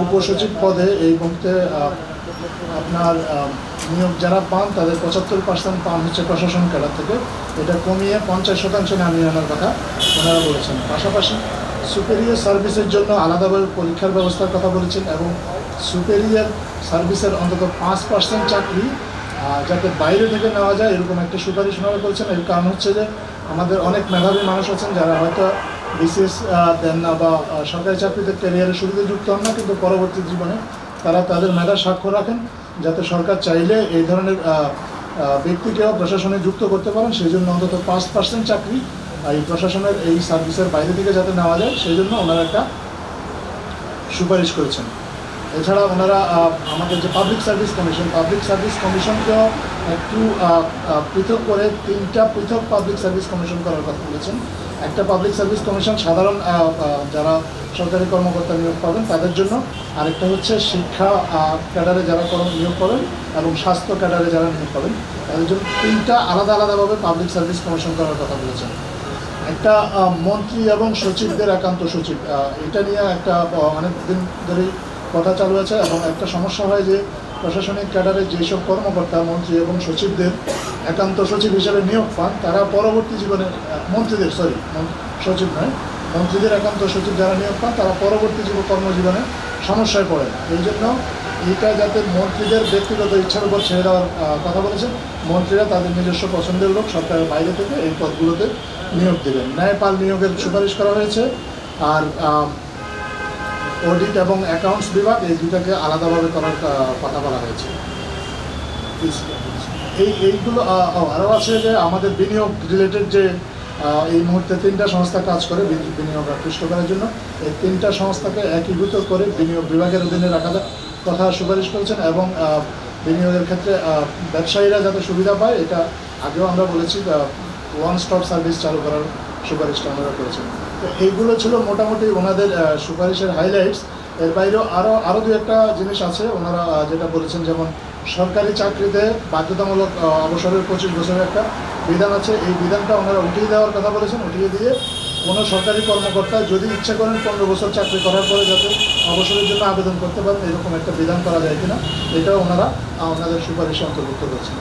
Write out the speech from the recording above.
উপসচিব পদে এই মুহূর্তে আপনার নিয়োগ যারা পান তাদের 75% পান হচ্ছে প্রশাসন ক্যাডার থেকে, এটা কমিয়ে 50% নামিয়ে আনার কথা ওনারা বলেছেন। পাশাপাশি সুপেরিয়র সার্ভিসের জন্য আলাদাভাবে পরীক্ষার ব্যবস্থার কথা বলেছেন এবং সুপেরিয়র সার্ভিসের অন্তত 5% চাকরি যাতে বাইরে থেকে নেওয়া যায় এরকম একটা সুপারিশ ওনারা করেছেন। এর কারণ হচ্ছে যে আমাদের অনেক মেধাবী মানুষ আছেন যারা হয়তো বিসিএস দেন না বা সরকারি চাকরিতে ক্যারিয়ারের শুরুতে যুক্ত হন না, কিন্তু পরবর্তী জীবনে তারা তাদের মেধার স্বাক্ষর রাখেন যাতে সরকার চাইলে এই ধরনের ব্যক্তিকেও প্রশাসনে যুক্ত করতে পারেন। সেই জন্য অন্তত 5% চাকরি এই প্রশাসনের এই সার্ভিসের বাইরে থেকে যাতে নেওয়া যায় সেই জন্য ওনারা একটা সুপারিশ করেছেন। এছাড়া ওনারা আমাদের যে পাবলিক সার্ভিস কমিশনকেও একটু পৃথক করে 3টা পৃথক পাবলিক সার্ভিস কমিশন করার কথা বলেছেন। একটা পাবলিক সার্ভিস কমিশন সাধারণ যারা সরকারি কর্মকর্তা নিয়োগ পাবেন তাদের জন্য, আরেকটা হচ্ছে শিক্ষা ক্যাডারে যারা নিয়োগ পাবেন এবং স্বাস্থ্য ক্যাডারে যারা নিয়োগ পাবেন তাদের জন্য 3টা আলাদাভাবে পাবলিক সার্ভিস কমিশন করার কথা বলেছেন। একটা মন্ত্রী এবং সচিবদের একান্ত সচিব, এটা নিয়ে একটা অনেক দিন ধরেই কথা চালু আছে এবং একটা সমস্যা হয় যে প্রশাসনিক ক্যাডারে যেসব কর্মকর্তা মন্ত্রী এবং সচিবদের একান্ত সচিব হিসেবে নিয়োগ পান তারা পরবর্তী জীবনে মন্ত্রীদের একান্ত সচিব যারা নিয়োগ পান তারা পরবর্তী কর্মজীবনে সমস্যায় পড়েন। এই জন্য এটা যাতে মন্ত্রীদের ব্যক্তিগত ইচ্ছার উপর ছেড়ে দেওয়ার কথা বলেছেন। মন্ত্রীরা তাদের নিজস্ব পছন্দের লোক সরকারের বাইরে থেকে এই পদগুলোতে নিয়োগ দেবেন। ন্যায়পাল নিয়োগের সুপারিশ করা হয়েছে। আর অডিট এবং অ্যাকাউন্টস বিভাগ এই দুটাকে আলাদাভাবে করার কথা বলা হয়েছে। এইগুলো আরও আছে যে আমাদের বিনিয়োগ রিলেটেড যে এই মুহূর্তে 3টা সংস্থা কাজ করে বিনিয়োগ আকৃষ্ট করার জন্য, এই 3টা সংস্থাকে একীভূত করে বিনিয়োগ বিভাগের অধীনে রাখার কথা সুপারিশ করেছেন এবং বিনিয়োগের ক্ষেত্রে ব্যবসায়ীরা যাতে সুবিধা পায় এটা আগেও আমরা বলেছি, ওয়ান স্টপ সার্ভিস চালু করার সুপারিশটা আমরা করেছেন। তো এইগুলো ছিল মোটামুটি ওনাদের সুপারিশের হাইলাইটস। এর বাইরেও আরও দু একটা জিনিস আছে ওনারা যেটা বলেছেন, যেমন সরকারি চাকরিতে বাধ্যতামূলক অবসরের 25 বছরের একটা বিধান আছে, এই বিধানটা ওনারা উঠিয়ে দেওয়ার কথা বলেছেন। উঠিয়ে দিয়ে কোনো সরকারি কর্মকর্তা যদি ইচ্ছা করেন 15 বছর চাকরি করার পরে যাতে অবসরের জন্য আবেদন করতে পারেন এরকম একটা বিধান করা যায় কিনা, এটাও ওনারা ওনাদের সুপারিশে অন্তর্ভুক্ত করেছেন।